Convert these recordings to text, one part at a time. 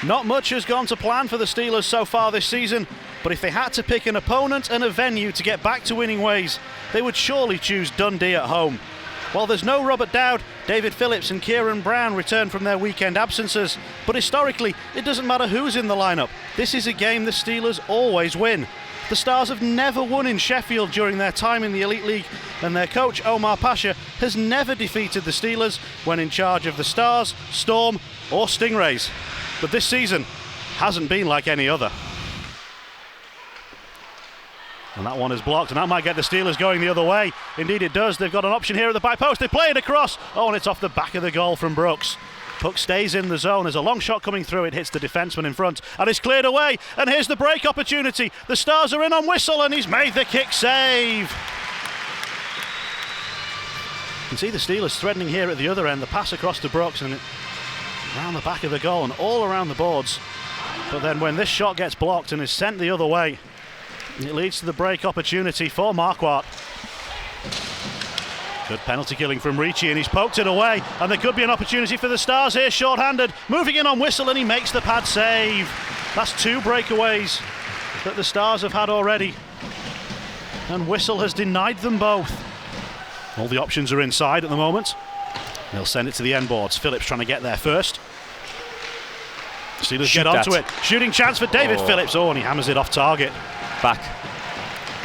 Not much has gone to plan for the Steelers so far this season, but if they had to pick an opponent and a venue to get back to winning ways, they would surely choose Dundee at home. While there's no Robert Dowd, David Phillips and Kieran Brown return from their weekend absences, but historically it doesn't matter who's in the lineup. This is a game the Steelers always win. The Stars have never won in Sheffield during their time in the Elite League, and their coach Omar Pasha has never defeated the Steelers when in charge of the Stars, Storm or Stingrays. But this season hasn't been like any other. And that one is blocked, and that might get the Steelers going the other way. Indeed it does. They've got an option here at the back post. They play it across. Oh, and it's off the back of the goal from Brooks. Puck stays in the zone. There's a long shot coming through. It hits the defenseman in front, and it's cleared away. And here's the break opportunity. The Stars are in on Whistle, and he's made the kick save. You can see the Steelers threatening here at the other end. The pass across to Brooks, and around the back of the goal and all around the boards. But then when this shot gets blocked and is sent the other way, it leads to the break opportunity for Marquardt. Good penalty killing from Ricci, and he's poked it away, and there could be an opportunity for the Stars here, short-handed, moving in on Whistle, and he makes the pad save. That's 2 breakaways that the Stars have had already, and Whistle has denied them both. All the options are inside at the moment. They'll send it to the end boards. Phillips trying to get there first. Steelers get onto it. Shooting chance for David Phillips. Oh, and he hammers it off target. Back.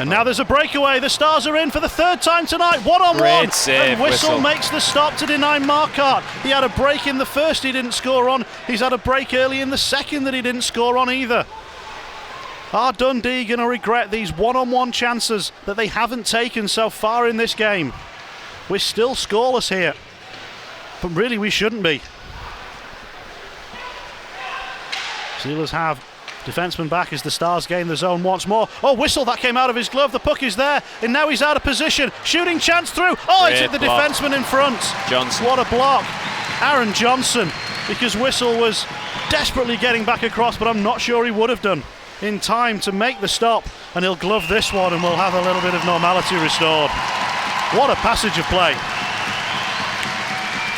And now there's a breakaway. The Stars are in for the 3rd time tonight. One-on-one. Save, and Whistle makes the stop to deny Marquardt. He had a break in the first he didn't score on. He's had a break early in the second that he didn't score on either. Are Dundee going to regret these one-on-one chances that they haven't taken so far in this game? We're still scoreless here, but really we shouldn't be. Steelers have defenseman back as the Stars gain the zone once more. Oh, Whistle, that came out of his glove. The puck is there, and now he's out of position. Shooting chance through. Oh, it's hit the defenseman in front. Johnson. What a block. Aaron Johnson, because Whistle was desperately getting back across, but I'm not sure he would have done in time to make the stop, and he'll glove this one, and we'll have a little bit of normality restored. What a passage of play.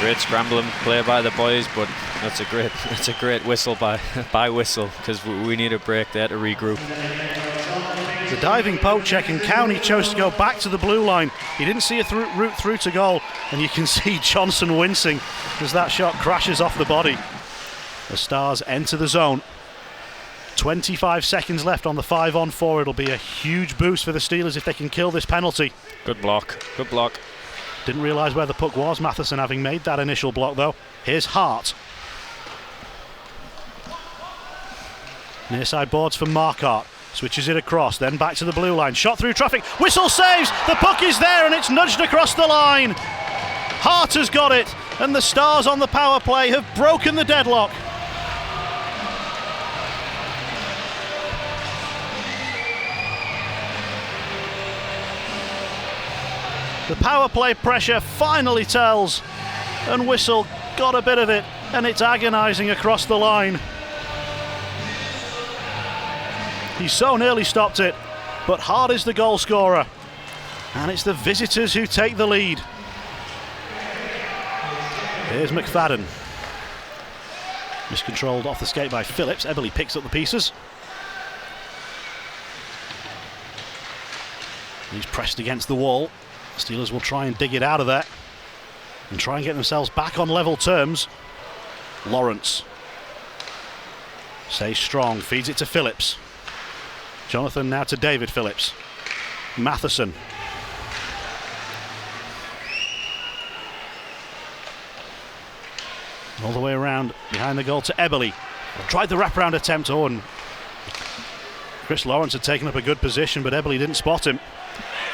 Great scrambling play by the boys, but that's a great whistle by Whistle, because we need a break there to regroup. The diving poke check, and Cowney chose to go back to the blue line. He didn't see a route through to goal, and you can see Johnson wincing as that shot crashes off the body. The Stars enter the zone. 25 seconds left on the 5-on-4. It'll be a huge boost for the Steelers if they can kill this penalty. Good block. Didn't realise where the puck was, Matheson, having made that initial block though. Here's Hart. Near side boards for Marquardt. Switches it across, then back to the blue line. Shot through traffic. Whistle saves. The puck is there and it's nudged across the line. Hart has got it, and the Stars on the power play have broken the deadlock. The power play pressure finally tells, and Whistle got a bit of it, and it's agonising across the line. He so nearly stopped it, but Hart is the goal scorer, and it's the visitors who take the lead. Here's McFadden. Miscontrolled off the skate by Phillips. Eberle picks up the pieces. He's pressed against the wall. Steelers will try and dig it out of there and try and get themselves back on level terms. Lawrence stays strong, feeds it to Phillips. Jonathan now to David Phillips. Matheson. All the way around behind the goal to Eberle. Tried the wraparound attempt. Oh, and Chris Lawrence had taken up a good position, but Eberle didn't spot him.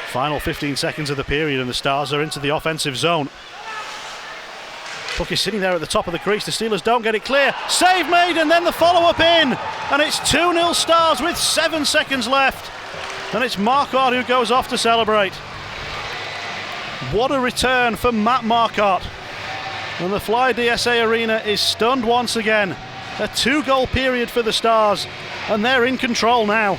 Final 15 seconds of the period, and the Stars are into the offensive zone. Puck is sitting there at the top of the crease. The Steelers don't get it clear. Save made, and then the follow-up in. And it's 2-0 Stars with 7 seconds left. And it's Marquardt who goes off to celebrate. What a return for Matt Marquardt. And the Fly DSA Arena is stunned once again. A 2-goal period for the Stars, and they're in control now.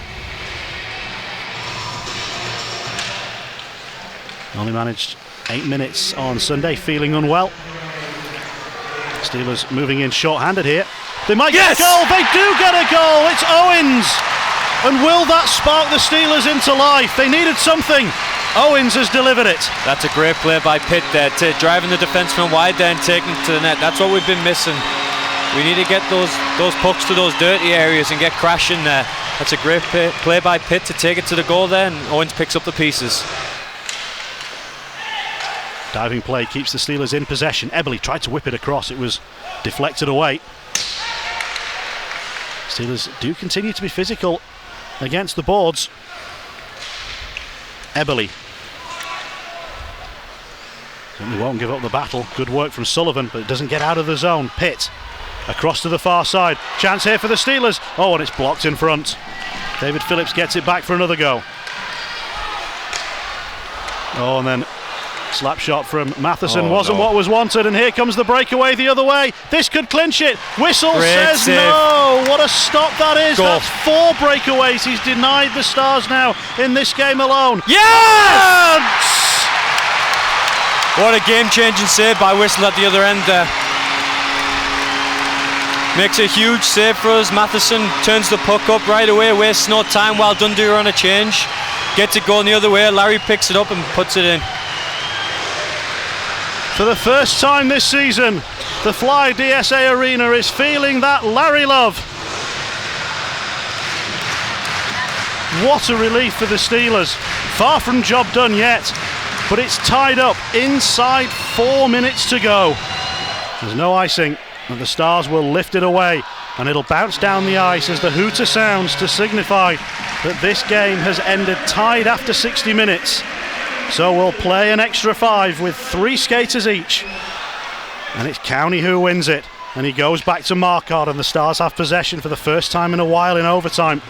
Only managed 8 minutes on Sunday, feeling unwell. Steelers moving in short-handed here. They might get a goal. They do get a goal. It's Owens. And will that spark the Steelers into life? They needed something. Owens has delivered it. That's a great play by Pitt there, driving the defenseman wide there and taking it to the net. That's what we've been missing. We need to get those pucks to those dirty areas and get crashing there. That's a great play by Pitt to take it to the goal there, and Owens picks up the pieces. Diving play keeps the Steelers in possession. Eberle tried to whip it across. It was deflected away. Steelers do continue to be physical against the boards. Eberle certainly won't give up the battle. Good work from Sullivan, but it doesn't get out of the zone. Pitt across to the far side. Chance here for the Steelers. Oh, and it's blocked in front. David Phillips gets it back for another go. Oh, and then slap shot from Matheson wasn't what was wanted, and here comes the breakaway the other way. This could clinch it. Whistle says save. no. What a stop that is. Goal. That's 4 breakaways he's denied the Stars now in this game alone. Yes! What a game-changing save by Whistle at the other end there. Makes a huge save for us. Matheson turns the puck up right away, wastes no time while Dundee are on a change. Gets it going the other way. Larry picks it up and puts it in. For the first time this season, the Fly DSA Arena is feeling that Larry love. What a relief for the Steelers. Far from job done yet, but it's tied up inside 4 minutes to go. There's no icing, and the Stars will lift it away, and it'll bounce down the ice as the hooter sounds to signify that this game has ended tied after 60 minutes. So we'll play an extra 5 with 3 skaters each. And it's County who wins it. And he goes back to Marquardt, and the Stars have possession for the first time in a while in overtime.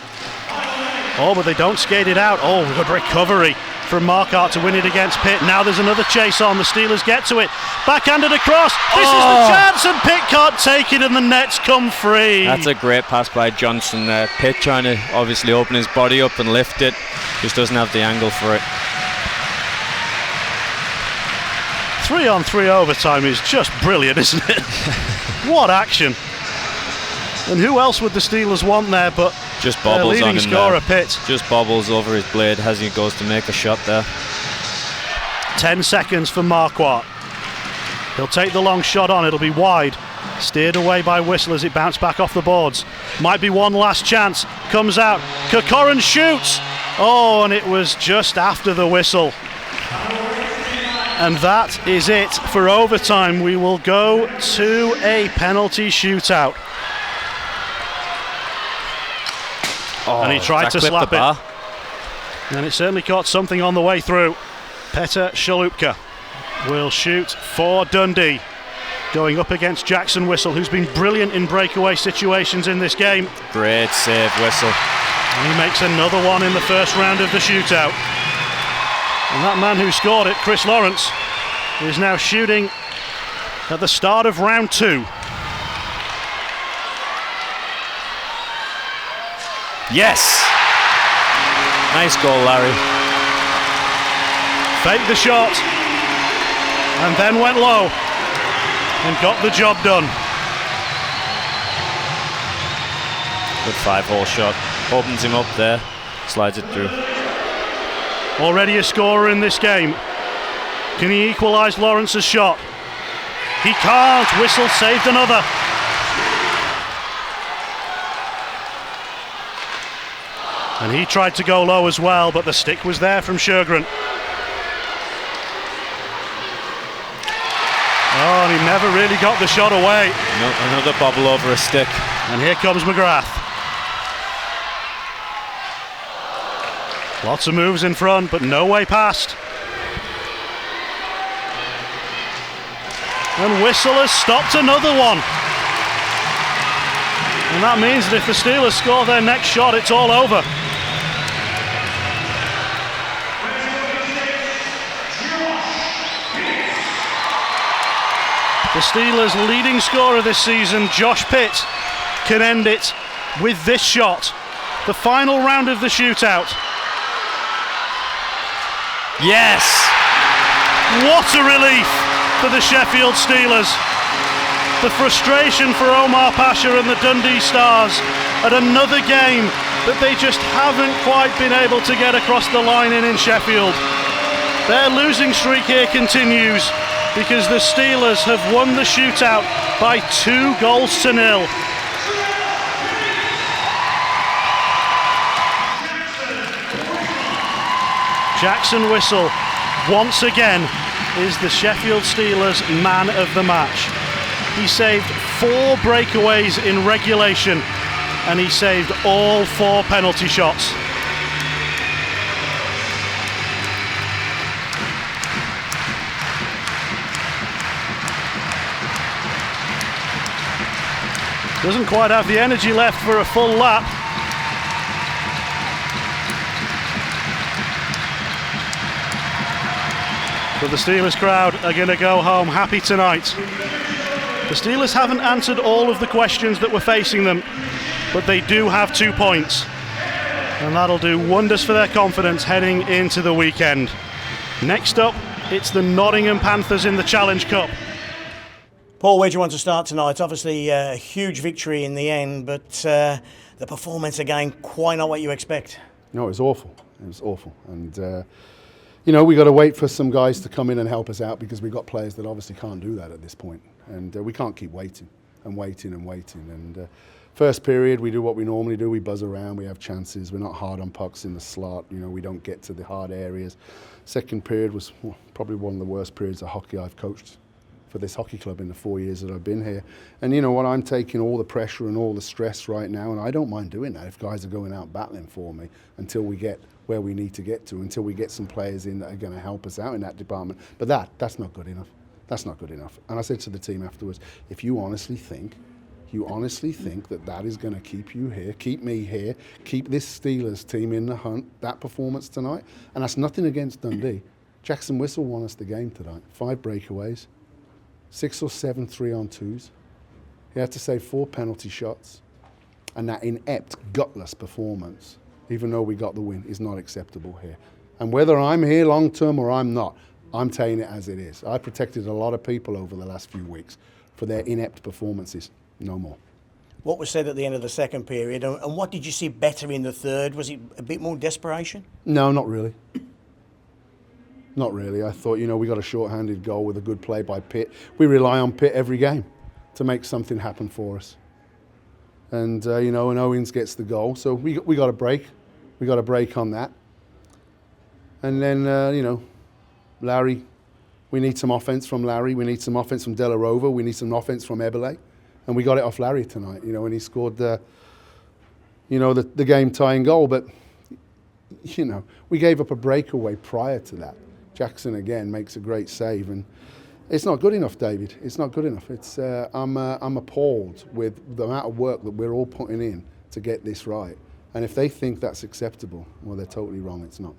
Oh, but they don't skate it out. Oh, good recovery from Marquardt to win it against Pitt. Now there's another chase on. The Steelers get to it. Backhanded across. This is the chance, and Pitt can't take it, and the nets come free. That's a great pass by Johnson there. Pitt trying to obviously open his body up and lift it. Just doesn't have the angle for it. 3-on-3 overtime is just brilliant, isn't it? What action. And who else would the Steelers want there but just bobbles leading on him scorer there. Pitt. Just bobbles over his blade as he goes to make a shot there. 10 seconds for Marquardt. He'll take the long shot on. It'll be wide. Steered away by Whistle as it bounced back off the boards. Might be one last chance. Comes out. Corcoran shoots. Oh, and it was just after the whistle. And that is it for overtime. We will go to a penalty shootout. And he tried to slap it. And it certainly caught something on the way through. Petr Shalupka will shoot for Dundee, going up against Jackson Whistle, who's been brilliant in breakaway situations in this game. Great save, Whistle. And he makes another one in the first round of the shootout. And that man who scored it, Chris Lawrence, is now shooting at the start of round 2. Yes! Nice goal, Larry. Faked the shot and then went low and got the job done. Good 5-hole shot. Opens him up there, slides it through. Already a scorer in this game. Can he equalise Lawrence's shot? He can't. Whistle saved another. And he tried to go low as well, but the stick was there from Sjögren. Oh, and he never really got the shot away. Another bobble over a stick. And here comes McGrath. Lots of moves in front, but no way past. And Whistle has stopped another one. And that means that if the Steelers score their next shot, it's all over. The Steelers' leading scorer this season, Josh Pitt, can end it with this shot. The final round of the shootout. Yes! What a relief for the Sheffield Steelers. The frustration for Omar Pasha and the Dundee Stars at another game that they just haven't quite been able to get across the line in Sheffield. Their losing streak here continues because the Steelers have won the shootout by 2-0. Jackson Whistle, once again, is the Sheffield Steelers man of the match. He saved 4 breakaways in regulation and he saved all 4 penalty shots. Doesn't quite have the energy left for a full lap. But the Steelers crowd are going to go home happy tonight. The Steelers haven't answered all of the questions that were facing them, but they do have 2 points. And that'll do wonders for their confidence heading into the weekend. Next up, it's the Nottingham Panthers in the Challenge Cup. Paul, where do you want to start tonight? Obviously a huge victory in the end, but the performance again, quite not what you expect. No, it was awful. It was awful. And, you know, we got to wait for some guys to come in and help us out because we've got players that obviously can't do that at this point. And we can't keep waiting and waiting and waiting. And first period, we do what we normally do. We buzz around, we have chances. We're not hard on pucks in the slot. You know, we don't get to the hard areas. Second period was probably one of the worst periods of hockey I've coached for this hockey club in the 4 years that I've been here. And you know what, I'm taking all the pressure and all the stress right now, and I don't mind doing that if guys are going out battling for me until we get where we need to get to, until we get some players in that are going to help us out in that department. But that's not good enough. That's not good enough. And I said to the team afterwards, if you honestly think that is going to keep you here, keep me here, keep this Steelers team in the hunt, that performance tonight, and that's nothing against Dundee. Jackson Whistle won us the game tonight. 5 breakaways. 6 or 7 3-on-2s. He had to save 4 penalty shots. And that inept, gutless performance, even though we got the win, is not acceptable here. And whether I'm here long term or I'm not, I'm taking it as it is. I protected a lot of people over the last few weeks for their inept performances. No more. What was said at the end of the second period, and what did you see better in the third? Was it a bit more desperation? No, not really. Not really. I thought, you know, we got a short-handed goal with a good play by Pitt. We rely on Pitt every game to make something happen for us. And, you know, and Owens gets the goal. So we got a break. We got a break on that. And then, you know, Larry, we need some offense from Larry. We need some offense from De La Rova. We need some offense from Eberle. And we got it off Larry tonight, you know, and he scored, you know, the game-tying goal. But, you know, we gave up a breakaway prior to that. Jackson again makes a great save, and it's not good enough, David. It's not good enough. It's I'm appalled with the amount of work that we're all putting in to get this right. And if they think that's acceptable, well, they're totally wrong. It's not.